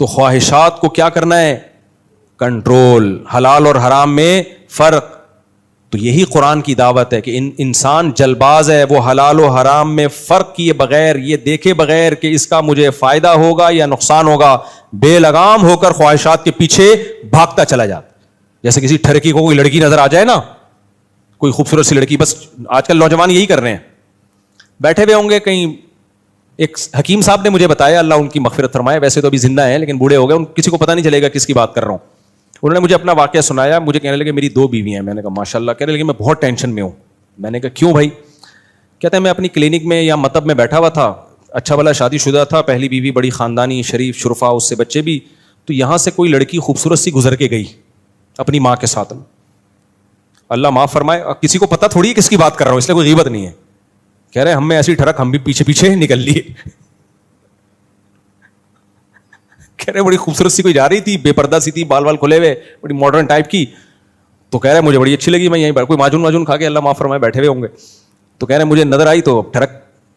تو خواہشات کو کیا کرنا ہے؟ کنٹرول، حلال اور حرام میں فرق. تو یہی قرآن کی دعوت ہے کہ انسان جلباز ہے، وہ حلال و حرام میں فرق کیے بغیر، یہ دیکھے بغیر کہ اس کا مجھے فائدہ ہوگا یا نقصان ہوگا، بے لگام ہو کر خواہشات کے پیچھے بھاگتا چلا جاتا. جیسے کسی ٹھرکی کو کوئی لڑکی نظر آ جائے نا، کوئی خوبصورت سی لڑکی، بس آج کل نوجوان یہی کر رہے ہیں، بیٹھے ہوئے ہوں گے کہیں. ایک حکیم صاحب نے مجھے بتایا، اللہ ان کی مغفرت فرمائے، ویسے تو ابھی زندہ ہیں لیکن بوڑھے ہو گئے، کسی کو پتہ نہیں چلے گا کس کی بات کر رہا ہوں. انہوں نے مجھے اپنا واقعہ سنایا. مجھے کہنے لگے میری 2 بیوی ہیں. میں نے کہا ماشاء اللہ. کہنے لگے میں بہت ٹینشن میں ہوں. میں نے کہا کیوں بھائی؟ کہتے ہیں میں اپنی کلینک میں یا مطب میں بیٹھا ہوا تھا، اچھا بھلا شادی شدہ تھا، پہلی بیوی بڑی خاندانی شریف شرفا، اس سے بچے بھی. تو یہاں سے کوئی لڑکی خوبصورت سی گزر کے گئی اپنی ماں کے ساتھ. اللہ معاف فرمائے، کسی کو پتہ تھوڑی ہے کس کی بات کر رہا ہوں، اس لیے کوئی غیبت نہیں ہے. کہہ رہے ہم میں ایسی ٹھڑک، ہم بھی پیچھے پیچھے نکل لیے. کہہ رہے بڑی خوبصورت سی کوئی جا رہی تھی، بے پردہ سی تھی، بال کھلے ہوئے، بڑی ماڈرن ٹائپ کی. تو کہہ رہے مجھے بڑی اچھی لگی، میں یہیں کوئی ماجون کھا کے اللہ معاف فرمائے بیٹھے ہوئے ہوں گے. تو کہہ رہے مجھے نظر آئی تو ٹھڑک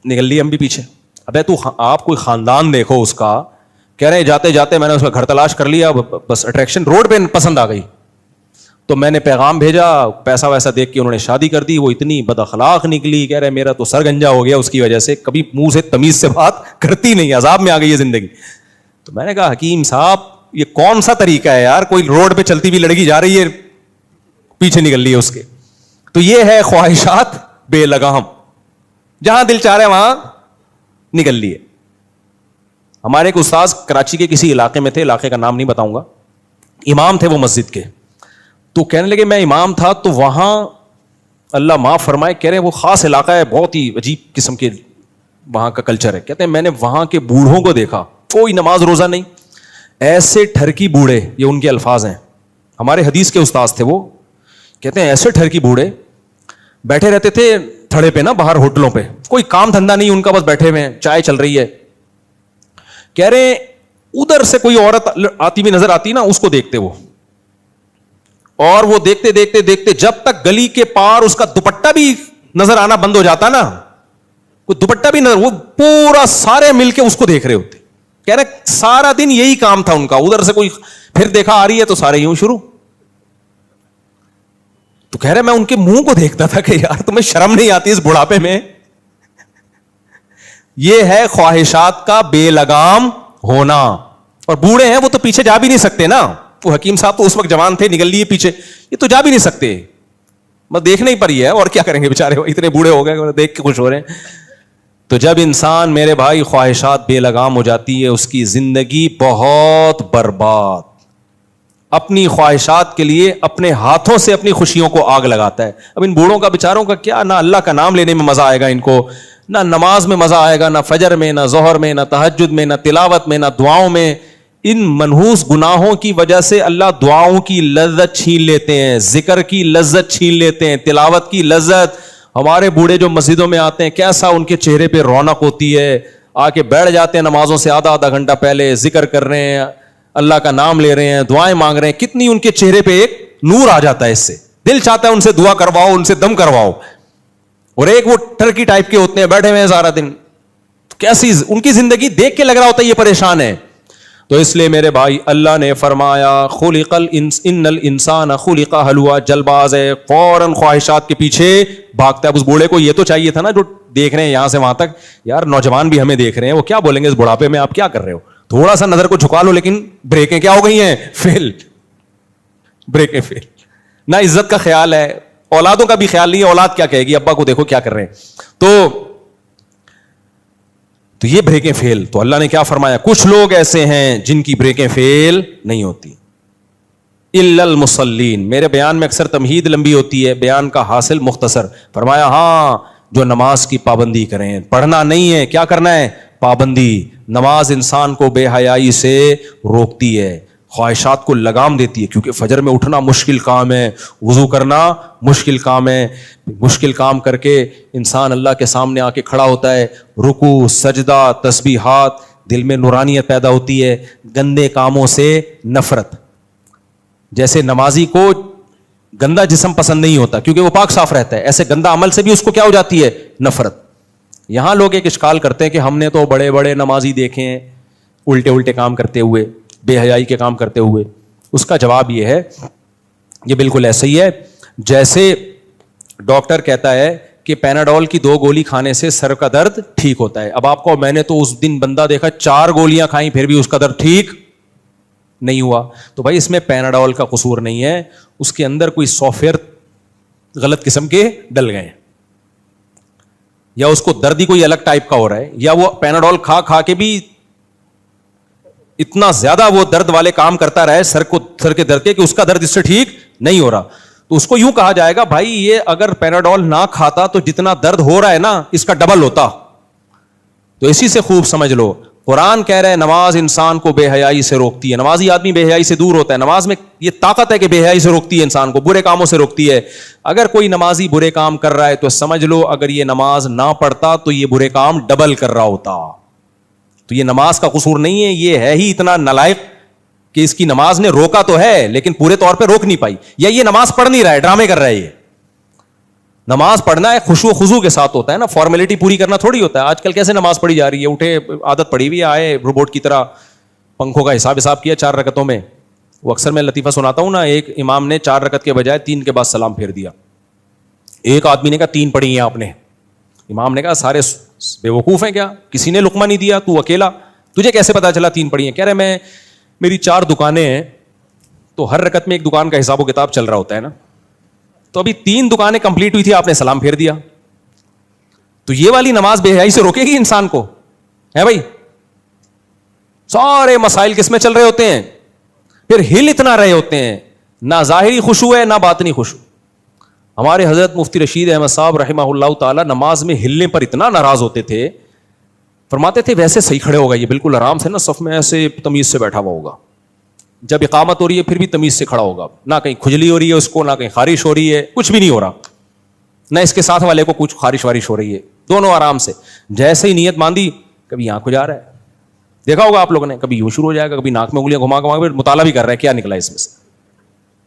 نکل لی، ہم بھی پیچھے. ابے تو آپ کوئی خاندان دیکھو اس کا. کہہ رہے جاتے جاتے میں نے اس کا گھر تلاش کر لیا، بس اٹریکشن روڈ پہ پسند آ گئی. تو میں نے پیغام بھیجا، پیسہ ویسا دیکھ کے انہوں نے شادی کر دی. وہ اتنی بد اخلاق نکلی، کہہ رہے میرا تو سر گنجا ہو گیا اس کی وجہ سے، کبھی منہ سے تمیز سے بات کرتی نہیں، عذاب میں آ گئی ہے زندگی. تو میں نے کہا حکیم صاحب یہ کون سا طریقہ ہے یار؟ کوئی روڈ پہ چلتی ہوئی لڑکی جا رہی ہے، پیچھے نکل لی ہے اس کے. تو یہ ہے خواہشات بے لگام، جہاں دل چاہ رہے وہاں نکل لیے. ہمارے ایک استاذ کراچی کے کسی علاقے میں تھے، علاقے کا نام نہیں بتاؤں گا، امام تھے وہ مسجد کے. تو کہنے لگے میں امام تھا تو وہاں اللہ معاف فرمائے، کہہ رہے وہ خاص علاقہ ہے، بہت ہی عجیب قسم کے وہاں کا کلچر ہے. کہتے ہیں میں نے وہاں کے بوڑھوں کو دیکھا، کوئی نماز روزہ نہیں، ایسے ٹھرکی بوڑھے، یہ ان کے الفاظ ہیں، ہمارے حدیث کے استاذ تھے وہ. کہتے ہیں ایسے ٹھرکی بوڑھے بیٹھے رہتے تھے تھڑے پہ نا، باہر ہوٹلوں پہ، کوئی کام دھندا نہیں ان کا، بس بیٹھے ہوئے ہیں، چائے چل رہی ہے. کہہ رہے ادھر سے کوئی عورت آتی ہوئی نظر آتی نا، اس کو دیکھتے وہ، اور وہ دیکھتے دیکھتے دیکھتے جب تک گلی کے پار اس کا دوپٹہ بھی نظر آنا بند ہو جاتا نا، کوئی دوپٹہ بھی نظر، وہ پورا سارے مل کے اس کو دیکھ رہے ہوتے. کہہ رہے سارا دن یہی کام تھا ان کا، ادھر سے کوئی پھر دیکھا آ رہی ہے تو سارے یوں شروع. تو کہہ رہے میں ان کے منہ کو دیکھتا تھا کہ یار تمہیں شرم نہیں آتی اس بڑھاپے میں؟ یہ ہے خواہشات کا بے لگام ہونا. اور بوڑھے ہیں وہ تو پیچھے جا بھی نہیں سکتے نا. وہ حکیم صاحب تو اس وقت جوان تھے، نکل لیے پیچھے، یہ تو جا بھی نہیں سکتے، بس دیکھنا ہی پڑی ہے، اور کیا کریں گے بیچارے، اتنے بوڑھے ہو گئے دیکھ کے خوش ہو رہے ہیں. تو جب انسان میرے بھائی خواہشات بے لگام ہو جاتی ہے، اس کی زندگی بہت برباد. اپنی خواہشات کے لیے اپنے ہاتھوں سے اپنی خوشیوں کو آگ لگاتا ہے. اب ان بوڑھوں کا بیچاروں کا کیا، نہ اللہ کا نام لینے میں مزہ آئے گا ان کو، نہ نماز میں مزہ آئے گا، نہ فجر میں، نہ ظہر میں، نہ تہجد میں، نہ تلاوت میں، نہ دعاؤں میں. ان منحوس گناہوں کی وجہ سے اللہ دعاؤں کی لذت چھین لیتے ہیں، ذکر کی لذت چھین لیتے ہیں، تلاوت کی لذت. ہمارے بوڑھے جو مسجدوں میں آتے ہیں، کیسا ان کے چہرے پہ رونق ہوتی ہے، آ کے بیٹھ جاتے ہیں نمازوں سے آدھا گھنٹہ پہلے، ذکر کر رہے ہیں، اللہ کا نام لے رہے ہیں، دعائیں مانگ رہے ہیں، کتنی ان کے چہرے پہ ایک نور آ جاتا ہے. اس سے دل چاہتا ہے ان سے دعا کرواؤ، ان سے دم کرواؤ. اور ایک وہ ٹرکی ٹائپ کے ہوتے ہیں، بیٹھے ہوئے ہیں سارا دن، کیسی ان کی زندگی دیکھ کے لگ رہا ہوتا ہے یہ پریشان ہے. تو اس لیے میرے بھائی اللہ نے فرمایا ان الانسان خلق ہلوعا، جلباز ہے، فوراً خواہشات کے پیچھے بھاگتا ہے. اس بوڑھے کو یہ تو چاہیے تھا نا، جو دیکھ رہے ہیں یہاں سے وہاں تک، یار نوجوان بھی ہمیں دیکھ رہے ہیں، وہ کیا بولیں گے اس بڑھاپے میں آپ کیا کر رہے ہو، تھوڑا سا نظر کو جھکا لو. لیکن بریکیں کیا ہو گئی ہیں؟ فیل، بریکیں فیل. نہ عزت کا خیال ہے، اولادوں کا بھی خیال نہیں ہے، اولاد کیا کہے گی، ابا کو دیکھو کیا کر رہے ہیں. تو یہ بریکیں فیل. تو اللہ نے کیا فرمایا؟ کچھ لوگ ایسے ہیں جن کی بریکیں فیل نہیں ہوتی، الا المصلین. میرے بیان میں اکثر تمہید لمبی ہوتی ہے، بیان کا حاصل مختصر. فرمایا ہاں جو نماز کی پابندی کریں، پڑھنا نہیں ہے، کیا کرنا ہے؟ پابندی. نماز انسان کو بے حیائی سے روکتی ہے، خواہشات کو لگام دیتی ہے، کیونکہ فجر میں اٹھنا مشکل کام ہے، وضو کرنا مشکل کام ہے. مشکل کام کر کے انسان اللہ کے سامنے آ کے کھڑا ہوتا ہے، رکوع، سجدہ، تسبیحات، دل میں نورانیت پیدا ہوتی ہے، گندے کاموں سے نفرت. جیسے نمازی کو گندا جسم پسند نہیں ہوتا کیونکہ وہ پاک صاف رہتا ہے، ایسے گندا عمل سے بھی اس کو کیا ہو جاتی ہے؟ نفرت. یہاں لوگ ایک اشکال کرتے ہیں کہ ہم نے تو بڑے بڑے نمازی دیکھے ہیں الٹے الٹے کام کرتے ہوئے. بے حیائی کے کام کرتے ہوئے؟ اس کا جواب یہ ہے، یہ بالکل ایسا ہی ہے جیسے ڈاکٹر کہتا ہے کہ پیناڈول کی 2 گولی کھانے سے سر کا درد ٹھیک ہوتا ہے. اب آپ کو، میں نے تو اس دن بندہ دیکھا 4 گولیاں کھائیں پھر بھی اس کا درد ٹھیک نہیں ہوا. تو بھائی اس میں پیناڈول کا قصور نہیں ہے، اس کے اندر کوئی سافٹ ویئر غلط قسم کے ڈل گئے، یا اس کو درد ہی کوئی الگ ٹائپ کا ہو رہا ہے، یا وہ پیناڈول کھا کھا کے بھی اتنا زیادہ وہ درد والے کام کرتا رہے سر کے درد کے کہ اس کا درد اس سے ٹھیک نہیں ہو رہا. تو اس کو یوں کہا جائے گا بھائی یہ اگر پیناڈول نہ کھاتا تو جتنا درد ہو رہا ہے نا اس کا ڈبل ہوتا. تو اسی سے خوب سمجھ لو، قرآن کہہ رہے ہیں نماز انسان کو بے حیائی سے روکتی ہے. نمازی آدمی بے حیائی سے دور ہوتا ہے. نماز میں یہ طاقت ہے کہ بے حیائی سے روکتی ہے، انسان کو برے کاموں سے روکتی ہے. اگر کوئی نمازی برے کام کر رہا ہے تو سمجھ لو اگر یہ نماز نہ پڑھتا تو یہ برے کام ڈبل کر رہا ہوتا. تو یہ نماز کا قصور نہیں ہے، یہ ہے ہی اتنا نالائق کہ اس کی نماز نے روکا تو ہے لیکن پورے طور پہ روک نہیں پائی. یا یہ نماز پڑھ نہیں رہا ہے، ڈرامے کر رہا ہے. یہ نماز پڑھنا ہے خشوع و خضوع کے ساتھ ہوتا ہے نا، فارمیلٹی پوری کرنا تھوڑی ہوتا ہے. آج کل کیسے نماز پڑھی جا رہی ہے، اٹھے عادت پڑی ہوئی آئے روبوٹ کی طرح پنکھوں کا حساب کیا 4 رکعتوں میں. وہ اکثر میں لطیفہ سناتا ہوں نا، ایک امام نے 4 رکعت کے بجائے 3 کے بعد سلام پھیر دیا. ایک آدمی نے کہا 3 پڑھی ہیں آپ نے. امام نے کہا سارے بے وقوف ہیں کیا، کسی نے لقمہ نہیں دیا، تو اکیلا، تجھے کیسے پتا چلا 3 پڑھی ہیں؟ کہہ رہے میری 4 دکانیں ہیں تو ہر رکعت میں ایک دکان کا حساب و کتاب چل رہا ہوتا ہے نا، تو ابھی 3 دکانیں کمپلیٹ ہوئی تھی، آپ نے سلام پھیر دیا. تو یہ والی نماز بے حیائی سے روکے گی انسان کو؟ ہے بھائی، سارے مسائل کس میں چل رہے ہوتے ہیں، پھر ہل اتنا رہے ہوتے ہیں، نہ ظاہری خشوع ہے نہ باطنی خشوع. ہمارے حضرت مفتی رشید احمد صاحب رحمہ اللہ تعالی نماز میں ہلنے پر اتنا ناراض ہوتے تھے، فرماتے تھے ویسے صحیح کھڑے ہوگا یہ بالکل آرام سے نا صف میں ایسے تمیز سے بیٹھا ہوا ہوگا، جب اقامت ہو رہی ہے پھر بھی تمیز سے کھڑا ہوگا، نہ کہیں کھجلی ہو رہی ہے اس کو، نہ کہیں خارش ہو رہی ہے، کچھ بھی نہیں ہو رہا، نہ اس کے ساتھ والے کو کچھ خارش وارش ہو رہی ہے، دونوں آرام سے. جیسے ہی نیت باندھی کبھی یہاں کو جا رہا ہے، دیکھا ہوگا آپ لوگوں نے، کبھی یوں شروع ہو جائے گا، کبھی ناک میں انگلیاں گھما گھما کے مطالعہ بھی کر رہا ہے کیا نکلا اس میں سے،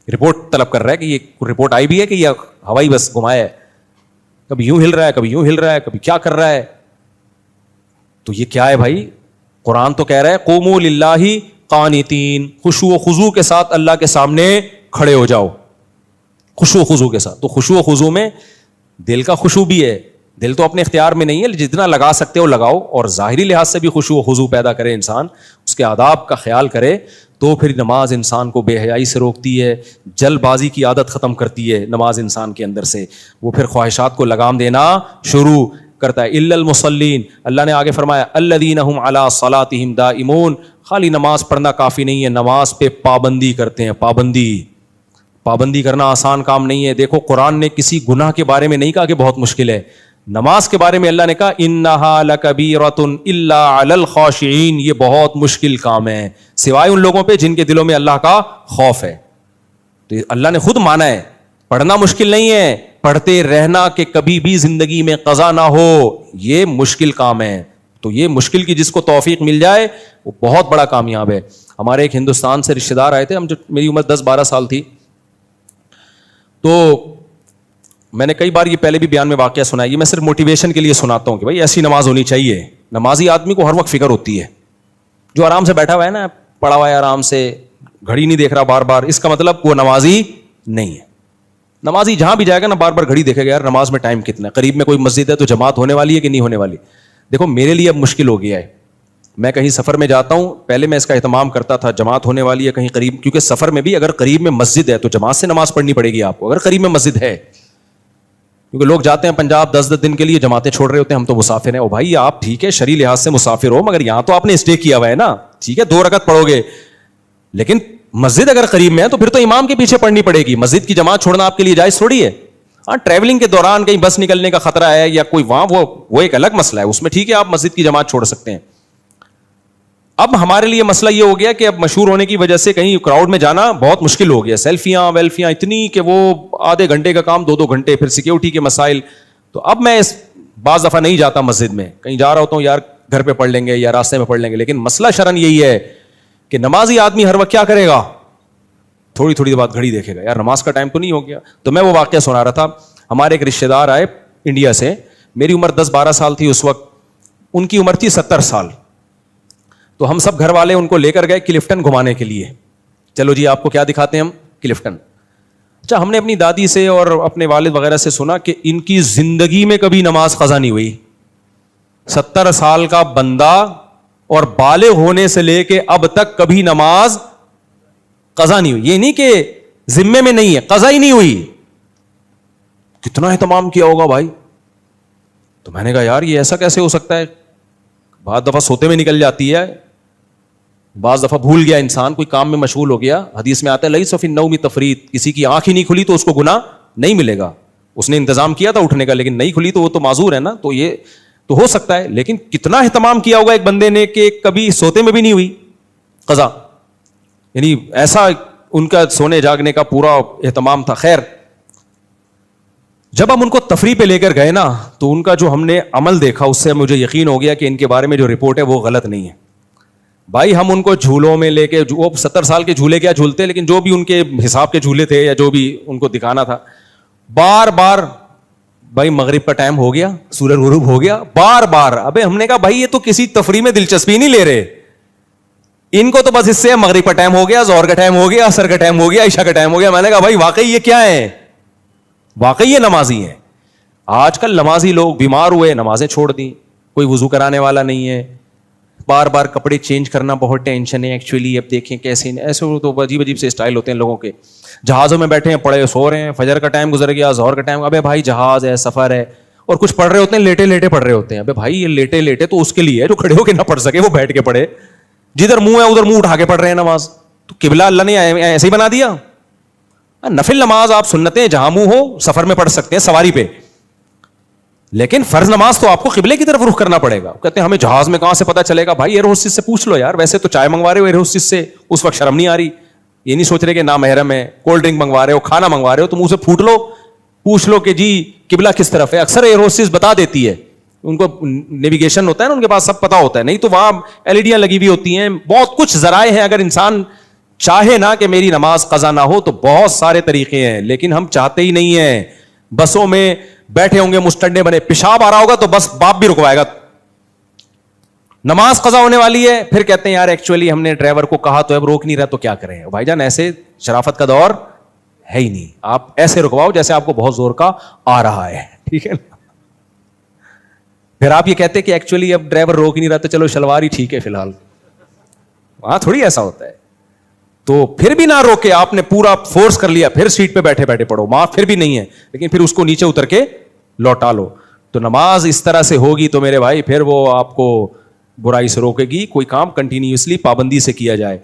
رپورٹ طلب کر رہا ہے کہ یہ رپورٹ آئی بھی ہے کہ یہ ہوائی بس گھمایا ہے، کبھی یوں ہل رہا ہے کبھی یوں ہل رہا ہے کبھی کیا کر رہا ہے. تو یہ کیا ہے بھائی؟ قرآن تو کہہ رہا ہے قوموا للہ قانتین، خشوع و خضوع کے ساتھ اللہ کے سامنے کھڑے ہو جاؤ، خشوع و خضوع کے ساتھ. تو خشوع و خضوع میں دل کا خشوع بھی ہے، دل تو اپنے اختیار میں نہیں ہے، جتنا لگا سکتے ہو لگاؤ، اور ظاہری لحاظ سے بھی خشوع و خضوع پیدا کرے انسان، اس کے آداب کا خیال کرے، تو پھر نماز انسان کو بے حیائی سے روکتی ہے، جلد بازی کی عادت ختم کرتی ہے نماز انسان کے اندر سے، وہ پھر خواہشات کو لگام دینا شروع کرتا ہے. الا المصلین، اللہ نے آگے فرمایا الذین هم علی صلاتہم دائمون، خالی نماز پڑھنا کافی نہیں ہے، نماز پہ پابندی کرتے ہیں. پابندی کرنا آسان کام نہیں ہے. دیکھو قرآن نے کسی گناہ کے بارے میں نہیں کہا کہ بہت مشکل ہے، نماز کے بارے میں اللہ نے کہا انہا لکبیرۃ الا علی الخاشعین، یہ بہت مشکل کام ہے سوائے ان لوگوں پہ جن کے دلوں میں اللہ کا خوف ہے. تو اللہ نے خود مانا ہے پڑھنا مشکل نہیں ہے، پڑھتے رہنا کہ کبھی بھی زندگی میں قضا نہ ہو، یہ مشکل کام ہے. تو یہ مشکل کی جس کو توفیق مل جائے وہ بہت بڑا کامیاب ہے. ہمارے ایک ہندوستان سے رشتہ دار آئے تھے، ہم جو میری عمر 10-12 سال تھی، تو میں نے کئی بار یہ پہلے بھی بیان میں واقعہ سنا ہے، یہ میں صرف موٹیویشن کے لیے سناتا ہوں کہ بھائی ایسی نماز ہونی چاہیے. نمازی آدمی کو ہر وقت فکر ہوتی ہے، جو آرام سے بیٹھا ہوا ہے نا، پڑا ہوا ہے آرام سے، گھڑی نہیں دیکھ رہا بار بار، اس کا مطلب وہ نمازی نہیں ہے. نمازی جہاں بھی جائے گا نا بار بار گھڑی دیکھے گا، یار نماز میں ٹائم کتنا ہے، قریب میں کوئی مسجد ہے تو جماعت ہونے والی ہے کہ نہیں ہونے والی. دیکھو میرے لیے اب مشکل ہو گیا ہے، میں کہیں سفر میں جاتا ہوں، پہلے میں اس کا اہتمام کرتا تھا جماعت ہونے والی ہے کہیں قریب، کیونکہ سفر میں بھی اگر قریب میں مسجد ہے تو جماعت سے نماز پڑھنی پڑے گی آپ کو، اگر قریب میں مسجد ہے. کیونکہ لوگ جاتے ہیں پنجاب 10 دن کے لیے، جماعتیں چھوڑ رہے ہوتے ہیں، ہم تو مسافر ہیں. او بھائی آپ ٹھیک ہے شرعی لحاظ سے مسافر ہو، مگر یہاں تو آپ نے اسٹے کیا ہوا ہے نا، ٹھیک ہے 2 رکعت پڑھو گے، لیکن مسجد اگر قریب میں ہے تو پھر تو امام کے پیچھے پڑھنی پڑے گی. مسجد کی جماعت چھوڑنا آپ کے لیے جائز تھوڑی ہے. ہاں ٹریولنگ کے دوران کہیں بس نکلنے کا خطرہ ہے یا کوئی وہاں وہ ایک الگ مسئلہ ہے، اس میں ٹھیک ہے آپ مسجد کی جماعت چھوڑ سکتے ہیں. اب ہمارے لیے مسئلہ یہ ہو گیا کہ اب مشہور ہونے کی وجہ سے کہیں کراؤڈ میں جانا بہت مشکل ہو گیا، سیلفیاں ویلفیاں اتنی کہ وہ آدھے گھنٹے کا کام 2 گھنٹے، پھر سیکیورٹی کے مسائل. تو اب میں بعض دفعہ نہیں جاتا مسجد میں، کہیں جا رہا ہوتا ہوں یار گھر پہ پڑھ لیں گے یا راستے میں پڑھ لیں گے. لیکن مسئلہ شرعن یہی ہے کہ نمازی آدمی ہر وقت کیا کرے گا، تھوڑی دیر بعد گھڑی دیکھے گا، یار نماز کا ٹائم تو نہیں ہو گیا. تو میں وہ واقعہ سنا رہا تھا، ہمارے ایک رشتہ دار آئے انڈیا سے، میری عمر 10-12 سال تھی اس وقت، ان کی عمر تھی 70 سال. تو ہم سب گھر والے ان کو لے کر گئے کلفٹن گھمانے کے لیے. چلو جی آپ کو کیا دکھاتے ہیں ہم, کلفٹن. اچھا ہم نے اپنی دادی سے اور اپنے والد وغیرہ سے سنا کہ ان کی زندگی میں کبھی نماز قضا نہیں ہوئی. 70 سال کا بندہ اور بالغ ہونے سے لے کے اب تک کبھی نماز قضا نہیں ہوئی. یہ نہیں کہ ذمے میں نہیں ہے, قضا ہی نہیں ہوئی. کتنا اہتمام کیا ہوگا بھائی. تو میں نے کہا یار یہ ایسا کیسے ہو سکتا ہے. بعض دفعہ سوتے میں نکل جاتی ہے, بعض دفعہ بھول گیا انسان, کوئی کام میں مشغول ہو گیا. حدیث میں آتا ہے لیس فی النوم تفریط, کسی کی آنکھ ہی نہیں کھلی تو اس کو گناہ نہیں ملے گا. اس نے انتظام کیا تھا اٹھنے کا لیکن نہیں کھلی تو وہ تو معذور ہے نا. تو یہ تو ہو سکتا ہے, لیکن کتنا اہتمام کیا ہوگا ایک بندے نے کہ کبھی سوتے میں بھی نہیں ہوئی قضا. یعنی ایسا ان کا سونے جاگنے کا پورا اہتمام تھا. خیر جب ہم ان کو تفریح پہ لے کر گئے نا تو ان کا جو ہم نے عمل دیکھا اس سے مجھے یقین ہو گیا کہ ان کے بارے میں جو رپورٹ ہے وہ غلط نہیں ہے. بھائی ہم ان کو جھولوں میں لے کے, وہ 70 سال کے جھولے کیا جھولتے, لیکن جو بھی ان کے حساب کے جھولے تھے یا جو بھی ان کو دکھانا تھا, بار بار بھائی مغرب کا ٹائم ہو گیا, سورج غروب ہو گیا, بار بار. ابے ہم نے کہا بھائی یہ تو کسی تفریح میں دلچسپی نہیں لے رہے, ان کو تو بس اس سے مغرب کا ٹائم ہو گیا, ظہر کا ٹائم ہو گیا, عصر کا ٹائم ہو گیا, عشاء کا ٹائم ہو گیا. میں نے کہا بھائی واقعی یہ کیا ہے, واقعی یہ نمازی ہیں. آج کل نمازی لوگ بیمار ہوئے, نمازیں چھوڑ دیں, کوئی وضو کرانے والا نہیں ہے, بار بار کپڑے چینج کرنا بہت ٹینشن ہے. ایکچولی اب دیکھیں کیسے ایسے تو عجیب عجیب سے اسٹائل ہوتے ہیں لوگوں کے. جہازوں میں بیٹھے ہیں, پڑے سو رہے ہیں, فجر کا ٹائم گزر گیا, ظہر کا ٹائم. ابے بھائی جہاز ہے, سفر ہے, اور کچھ پڑھ رہے ہوتے ہیں لیٹے لیٹے پڑھ رہے ہوتے ہیں. ابے بھائی یہ لیٹے لیٹے تو اس کے لیے ہے جو کھڑے ہو کے نہ پڑھ سکے, وہ بیٹھ کے پڑھے. جدھر منہ ہے ادھر منہ اٹھا کے پڑھ رہے ہیں نماز. تو قبلہ اللہ نے ایسے ہی بنا دیا. نفل نماز آپ سنتیں جہاں منہ ہو سفر میں پڑھ سکتے ہیں, سواری پہ, لیکن فرض نماز تو آپ کو قبلے کی طرف رخ کرنا پڑے گا. کہتے ہیں ہمیں جہاز میں کہاں سے پتا چلے گا. بھائی ایئر ہوسٹس سے پوچھ لو یار, ویسے تو چائے منگوا رہے ہو ایئر ہوسٹس سے, اس وقت شرم نہیں آ رہی, یہ نہیں سوچ رہے کہ نامحرم ہے. کولڈ ڈرنک منگوا رہے ہو, کھانا منگوا رہے ہو, تو منہ سے پھوٹ لو, پوچھ لو کہ جی قبلہ کس طرف ہے. اکثر ایئر ہوسٹس بتا دیتی ہے, ان کو نیویگیشن ہوتا ہے نا, ان کے پاس سب پتا ہوتا ہے. نہیں تو وہاں ایلڈیاں لگی ہوئی ہوتی ہیں, بہت کچھ ذرائع ہیں. اگر انسان چاہے نا کہ میری نماز قضا نہ ہو تو بہت سارے طریقے ہیں, لیکن ہم چاہتے ہی نہیں ہیں. بسوں میں بیٹھے ہوں گے مستڈے بنے, پیشاب آ رہا ہوگا تو بس باپ بھی رکوائے گا. نماز قضا ہونے والی ہے, پھر کہتے ہیں یار ایکچولی ہم نے ڈرائیور کو کہا تو اب روک نہیں رہا, تو کیا کریں. بھائی جان ایسے شرافت کا دور ہے ہی نہیں. آپ ایسے رکواؤ جیسے آپ کو بہت زور کا آ رہا ہے, ٹھیک ہے نا. پھر آپ یہ کہتے کہ ایکچولی اب ڈرائیور روک نہیں رہا تو چلو شلوار ہی ٹھیک ہے فی الحال. وہاں تھوڑی ایسا ہوتا ہے. تو پھر بھی نہ روکے, آپ نے پورا فورس کر لیا, پھر سیٹ پہ بیٹھے بیٹھے پڑھو, معاف پھر بھی نہیں ہے, لیکن پھر اس کو نیچے اتر کے لوٹا لو. تو نماز اس طرح سے ہوگی تو میرے بھائی پھر وہ آپ کو برائی سے روکے گی. کوئی کام کنٹینیوسلی پابندی سے کیا جائے.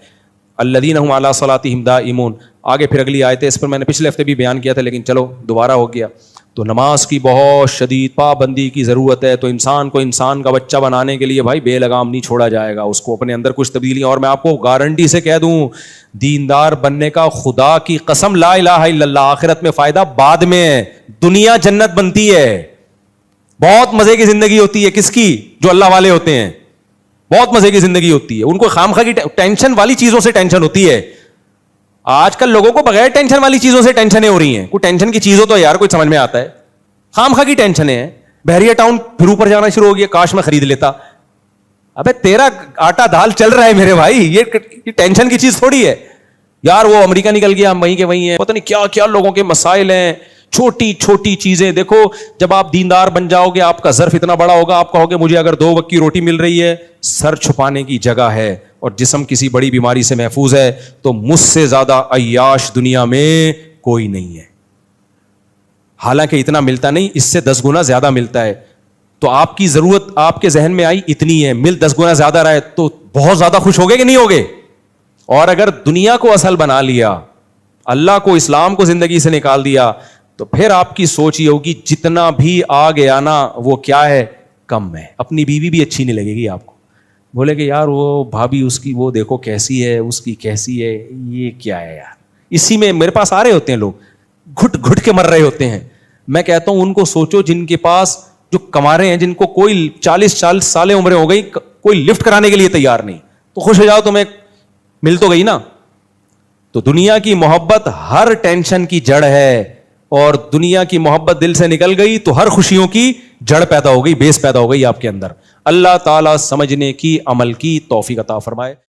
الذین هم علی صلاتہم دائمون. آگے پھر اگلی آیت ہے, اس پر میں نے پچھلے ہفتے بھی بیان کیا تھا لیکن چلو دوبارہ ہو گیا. تو نماز کی بہت شدید پابندی کی ضرورت ہے. تو انسان کو انسان کا بچہ بنانے کے لیے بھائی بے لگام نہیں چھوڑا جائے گا, اس کو اپنے اندر کچھ تبدیلی. اور میں آپ کو گارنٹی سے کہہ دوں, دیندار بننے کا خدا کی قسم, لا الہ الا اللہ, آخرت میں فائدہ بعد میں ہے, دنیا جنت بنتی ہے. بہت مزے کی زندگی ہوتی ہے کس کی, جو اللہ والے ہوتے ہیں. بہت مزے کی زندگی ہوتی ہے, ان کو خامخواہ کی ٹینشن والی چیزوں سے ٹینشن ہوتی ہے. آج کل لوگوں کو بغیر ٹینشن والی چیزوں سے ٹینشنیں ہو رہی ہیں. کوئی ٹینشن کی چیز ہو تو یار کوئی سمجھ میں آتا ہے. خامخواہ کی ٹینشنیں ہیں. بحریہ ٹاؤن پھر اوپر جانا شروع ہو گیا, کاش میں خرید لیتا. ابے تیرا آٹا دال چل رہا ہے میرے بھائی, یہ ٹینشن کی چیز تھوڑی ہے یار. وہ امریکہ نکل گیا, ہم وہیں کے وہیں ہیں, پتہ نہیں کیا کیا لوگوں کے مسائل ہیں. چھوٹی چھوٹی چیزیں دیکھو, جب آپ دیندار بن جاؤ گے آپ کا ظرف اتنا بڑا ہوگا, آپ کہو گے مجھے اگر 2 وقت کی روٹی مل رہی ہے, سر چھپانے کی جگہ ہے, اور جسم کسی بڑی بیماری سے محفوظ ہے, تو مجھ سے زیادہ عیاش دنیا میں کوئی نہیں ہے. حالانکہ اتنا ملتا نہیں, اس سے 10 گنا زیادہ ملتا ہے. تو آپ کی ضرورت آپ کے ذہن میں آئی اتنی ہے, مل 10 گنا زیادہ رہے تو بہت زیادہ خوش ہوگے کہ نہیں ہوگے. اور اگر دنیا کو اصل بنا لیا, اللہ کو اسلام کو زندگی سے نکال دیا, تو پھر آپ کی سوچ یہ ہوگی جتنا بھی آ گیا نا وہ کیا ہے, کم ہے. اپنی بیوی بھی اچھی نہیں لگے گی آپ کو, بولے کہ یار وہ بھابھی اس کی وہ دیکھو کیسی ہے, اس کی کیسی ہے, یہ کیا ہے یار. اسی میں میرے پاس آ رہے ہوتے ہیں لوگ, گھٹ گھٹ کے مر رہے ہوتے ہیں. میں کہتا ہوں ان کو سوچو جن کے پاس جو کما رہے ہیں, جن کو کوئی 40 سالیں عمریں ہو گئی, کوئی لفٹ کرانے کے لیے تیار نہیں, تو خوش ہو جاؤ, تمہیں مل تو گئی نا. تو دنیا کی محبت ہر ٹینشن کی جڑ ہے, اور دنیا کی محبت دل سے نکل گئی تو ہر خوشیوں کی جڑ پیدا ہو گئی, بیس پیدا ہو گئی آپ کے اندر. اللہ تعالیٰ سمجھنے کی عمل کی توفیق عطا فرمائے.